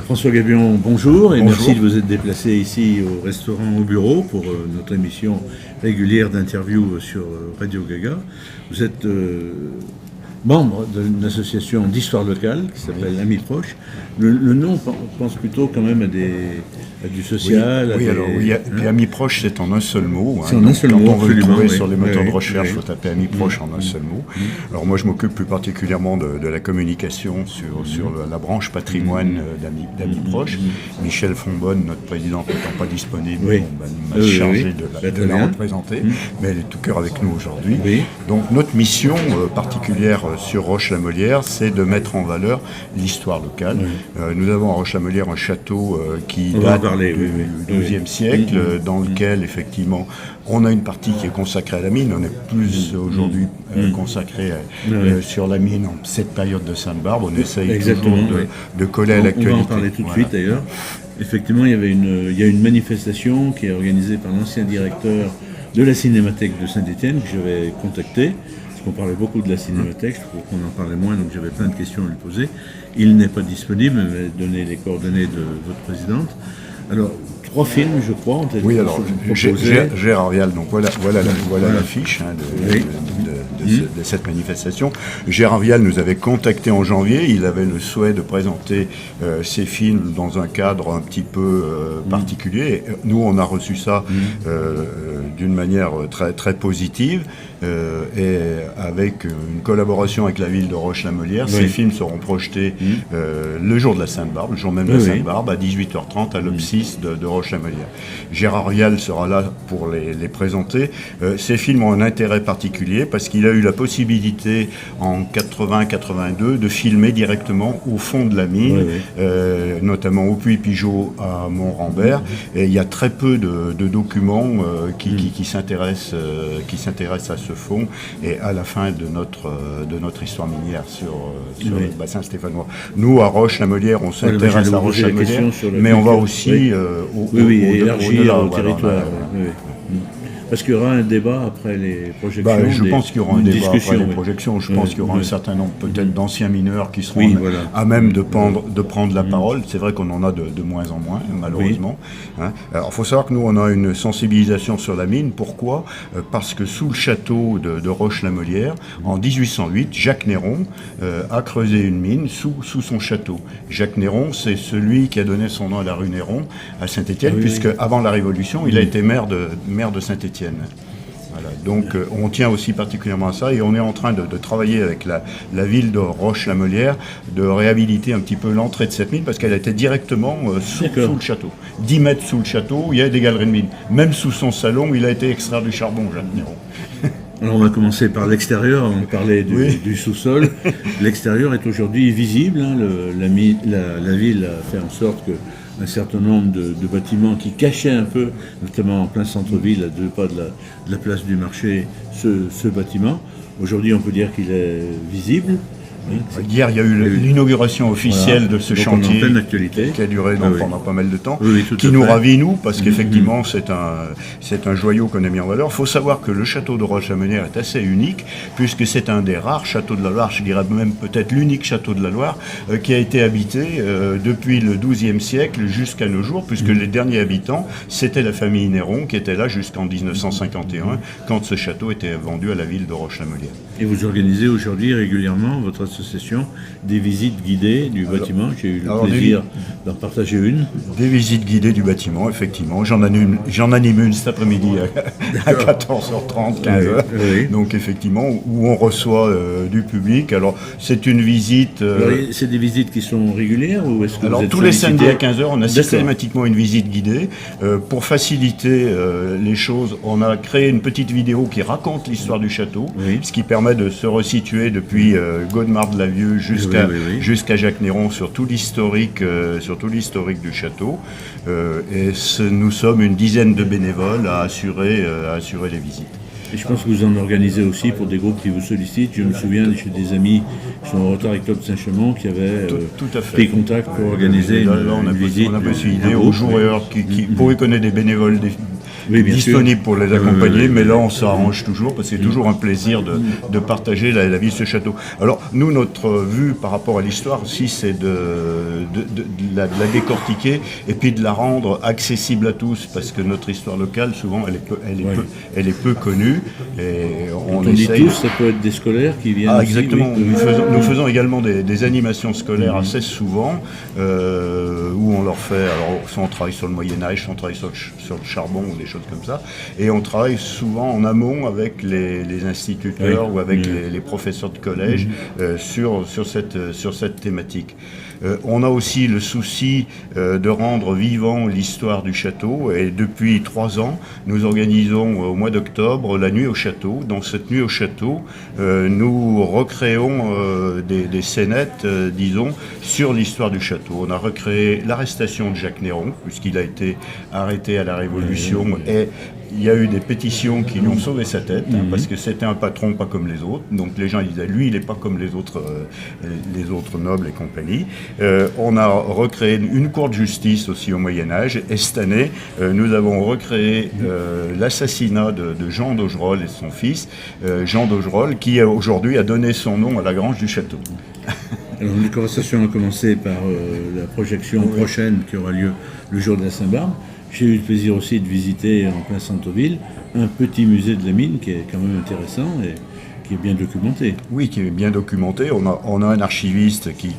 François Gabion, bonjour et Bonjour. merci de vous être déplacé ici au restaurant au bureau pour notre émission régulière d'interview sur Radio Gaga. Vous êtes membre d'une association d'histoire locale qui s'appelle Amis Proches. Le nom pense plutôt quand même à du social. Puis Amis Proches, c'est en un seul mot. C'est en un seul mot, quand on veut le trouver oui. sur les moteurs Oui, de recherche, il oui. faut taper Amis Proches en un seul mot. Alors moi, je m'occupe plus particulièrement de la communication sur la branche patrimoine d'Amis Proches. Michel Fonbonne, notre présidente, n'étant pas disponible, Oui. m'a chargé Très de la bien. représenter, mais elle est tout cœur avec nous aujourd'hui. Oui. Donc notre mission particulière sur Roche-la-Molière, c'est de mettre en valeur l'histoire locale. Nous avons à Roche-la-Molière un château qui On va en date parler, du oui. XIIe siècle, dans lequel effectivement on a une partie qui est consacrée à la mine. On est plus aujourd'hui consacré sur la mine en cette période de Sainte-Barbe. On essaye Exactement, toujours de coller à l'actualité. On va en parler tout de suite d'ailleurs. Effectivement, il y a une manifestation qui est organisée par l'ancien directeur de la Cinémathèque de Saint-Étienne que j'avais contacté. On parlait beaucoup de la Cinémathèque, je trouve qu'on en parlait moins, donc j'avais plein de questions à lui poser. Il n'est pas disponible, mais il m'a donné les coordonnées de votre présidente. Alors, 3 films, je crois, ont été proposés. Gérard Vial, donc voilà l'affiche de cette manifestation. Gérard Vial nous avait contacté en janvier, il avait le souhait de présenter ses films dans un cadre un petit peu particulier. Nous, on a reçu ça d'une manière très, très positive. Et avec une collaboration avec la ville de Roche-la-Molière, ces films seront projetés le jour de la Sainte-Barbe, le jour même de la Sainte-Barbe, à 18h30 à l'Obsis de Roche-la-Molière. Gérard Rial sera là pour les présenter. Ces films ont un intérêt particulier parce qu'il a eu la possibilité en 80-82 de filmer directement au fond de la mine, notamment au Puy-Pigeot à Mont-Rambert. Et il y a très peu de documents qui s'intéressent à ce fond et à la fin de notre histoire minière sur le bassin stéphanois. Nous, à Roche-la-Molière, on s'intéresse à Roche-la-Molière, mais on va aussi élargir au territoire. Parce qu'il y aura un débat après les projections. Je pense qu'il y aura un débat après les projections. Je pense qu'il y aura un certain nombre peut-être d'anciens mineurs qui seront à même de prendre la parole. C'est vrai qu'on en a de moins en moins, malheureusement. Alors, il faut savoir que nous, on a une sensibilisation sur la mine. Pourquoi ? Parce que sous le château de Roche-la-Molière, en 1808, Jacques Néron a creusé une mine sous son château. Jacques Néron, c'est celui qui a donné son nom à la rue Néron, à Saint-Étienne, puisque avant la Révolution, il a été maire de Saint-Étienne. Voilà, donc on tient aussi particulièrement à ça et on est en train de travailler avec la ville de Roche-la-Molière de réhabiliter un petit peu l'entrée de cette mine parce qu'elle était directement sous le château. 10 mètres sous le château, il y a des galeries de mine. Même sous son salon, il a été extraire du charbon, Jacques Néron. Alors on va commencer par l'extérieur, on parlait du sous-sol. L'extérieur est aujourd'hui visible, la ville a fait en sorte que un certain nombre de bâtiments qui cachaient un peu, notamment en plein centre-ville, à 2 pas de la place du marché, ce bâtiment. Aujourd'hui, on peut dire qu'il est visible. Hier, il y a eu l'inauguration officielle de ce chantier qui a duré pendant pas mal de temps, qui nous nous ravit, nous, parce qu'effectivement, c'est un joyau qu'on a mis en valeur. Il faut savoir que le château de Roche-la-Molière est assez unique, puisque c'est un des rares châteaux de la Loire, je dirais même peut-être l'unique château de la Loire, qui a été habité depuis le XIIe siècle jusqu'à nos jours, puisque les derniers habitants, c'était la famille Néron, qui était là jusqu'en 1951, quand ce château était vendu à la ville de Roche-la-Molière. Et vous organisez aujourd'hui régulièrement votre association des visites guidées du bâtiment. J'ai eu le plaisir d'en partager une. Des visites guidées du bâtiment, effectivement. J'en anime une cet après-midi à 14h30, 15h. Donc effectivement, où on reçoit du public. Alors c'est une visite... c'est des visites qui sont régulières ou est-ce que alors vous êtes tous les samedis à 15h, on a systématiquement une visite guidée. Pour faciliter les choses, on a créé une petite vidéo qui raconte l'histoire du château, ce qui permet de se resituer depuis Godemar de la Vieux jusqu'à Jacques Néron sur tout l'historique du château. Nous sommes une dizaine de bénévoles à assurer les visites. Et je pense que vous en organisez aussi pour des groupes qui vous sollicitent. Je me souviens, j'ai des amis qui sont en retard avec Claude Saint-Chamond qui avaient pris contact pour organiser une visite. On a possibilité au jour et heure pour y connaître des bénévoles disponible pour les accompagner, mais là on s'arrange toujours parce que c'est toujours un plaisir de partager la vie de ce château. Alors nous, notre vue par rapport à l'histoire aussi, c'est de la décortiquer et puis de la rendre accessible à tous, parce que notre histoire locale, souvent, elle est peu connue. Et on essaye... dit tous, ça peut être des scolaires qui viennent. Ah, exactement. Aussi, oui. Nous faisons également des animations scolaires assez souvent, où on leur fait, alors soit on travaille sur le Moyen-Âge, soit on travaille sur le charbon ou des choses comme ça, et on travaille souvent en amont avec les instituteurs ou avec les professeurs de collège sur cette thématique. On a aussi le souci de rendre vivant l'histoire du château, et depuis 3 ans, nous organisons au mois d'octobre la nuit au château. Dans cette nuit au château, nous recréons des scénettes, disons, sur l'histoire du château. On a recréé l'arrestation de Jacques Néron, puisqu'il a été arrêté à la Révolution, et il y a eu des pétitions qui lui ont sauvé sa tête, parce que c'était un patron pas comme les autres. Donc les gens disaient, lui, il n'est pas comme les autres nobles et compagnie. On a recréé une cour de justice aussi au Moyen-Âge, et cette année, nous avons recréé l'assassinat de Jean d'Augerolles et de son fils, Jean d'Augerolles, qui aujourd'hui a donné son nom à la grange du château. Alors, les conversations ont commencé par la projection prochaine qui aura lieu le jour de la Saint-Barbe. J'ai eu le plaisir aussi de visiter en plein centre-ville un petit musée de la mine qui est quand même intéressant et qui est bien documenté. Oui, qui est bien documenté. On a un archiviste qui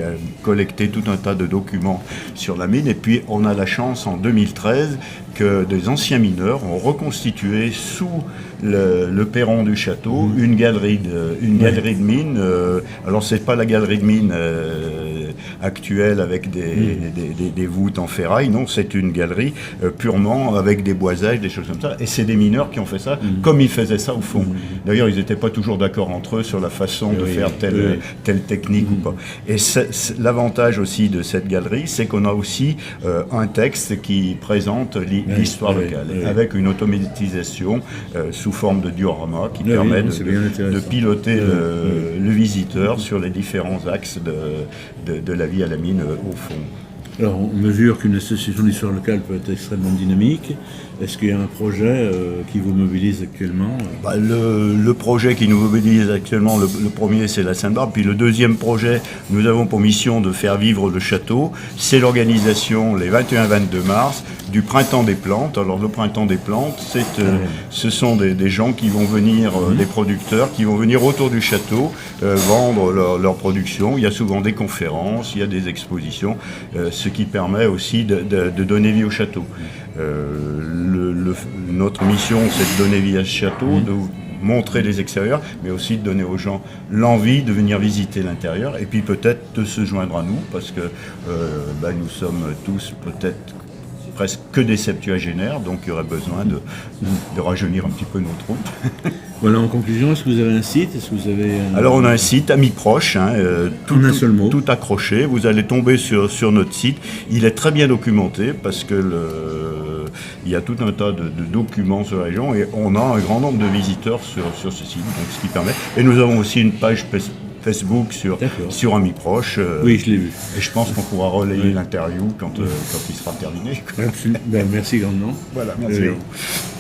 a collecté tout un tas de documents sur la mine. Et puis on a la chance en 2013 que des anciens mineurs ont reconstitué sous le perron du château une galerie de mine. Alors c'est pas la galerie de mine actuelle avec des voûtes en ferraille, non, c'est une galerie purement avec des boisages, des choses comme ça. Et c'est des mineurs qui ont fait ça comme ils faisaient ça au fond. D'ailleurs, ils n'étaient pas toujours d'accord entre eux sur la façon de faire telle technique ou pas. Et l'avantage aussi de cette galerie, c'est qu'on a aussi un texte qui présente l'histoire locale, avec une automatisation sous forme de diorama qui permet de piloter le visiteur sur les différents axes de la vie à la mine au fond. Alors, on mesure qu'une association d'histoire locale peut être extrêmement dynamique. Est-ce qu'il y a un projet qui vous mobilise actuellement ? Le projet qui nous mobilise actuellement, le premier, c'est la Sainte-Barbe. Puis le deuxième projet, nous avons pour mission de faire vivre le château. C'est l'organisation, les 21 et 22 mars, du Printemps des Plantes. Alors, le Printemps des Plantes, ce sont des gens qui vont venir, des producteurs, qui vont venir autour du château vendre leur production. Il y a souvent des conférences, il y a des expositions, ce qui permet aussi de donner vie au château. Notre mission, c'est de donner vie à ce château, de montrer les extérieurs, mais aussi de donner aux gens l'envie de venir visiter l'intérieur, et puis peut-être de se joindre à nous, parce que nous sommes tous peut-être presque que des septuagénaires, donc il y aurait besoin de rajeunir un petit peu notre route. Voilà, en conclusion, est-ce que vous avez un site ? Est-ce que vous avez Alors on a un site, Amis Proches, en un seul mot. Tout accroché. Vous allez tomber sur notre site. Il est très bien documenté parce que il y a tout un tas de documents sur la région et on a un grand nombre de visiteurs sur ce site, donc ce qui permet. Et nous avons aussi une page Facebook sur Amis Proches. Oui, je l'ai vu. Et je pense qu'on pourra relayer l'interview quand il sera terminé. Absolument. Merci grandement. Voilà, merci à vous.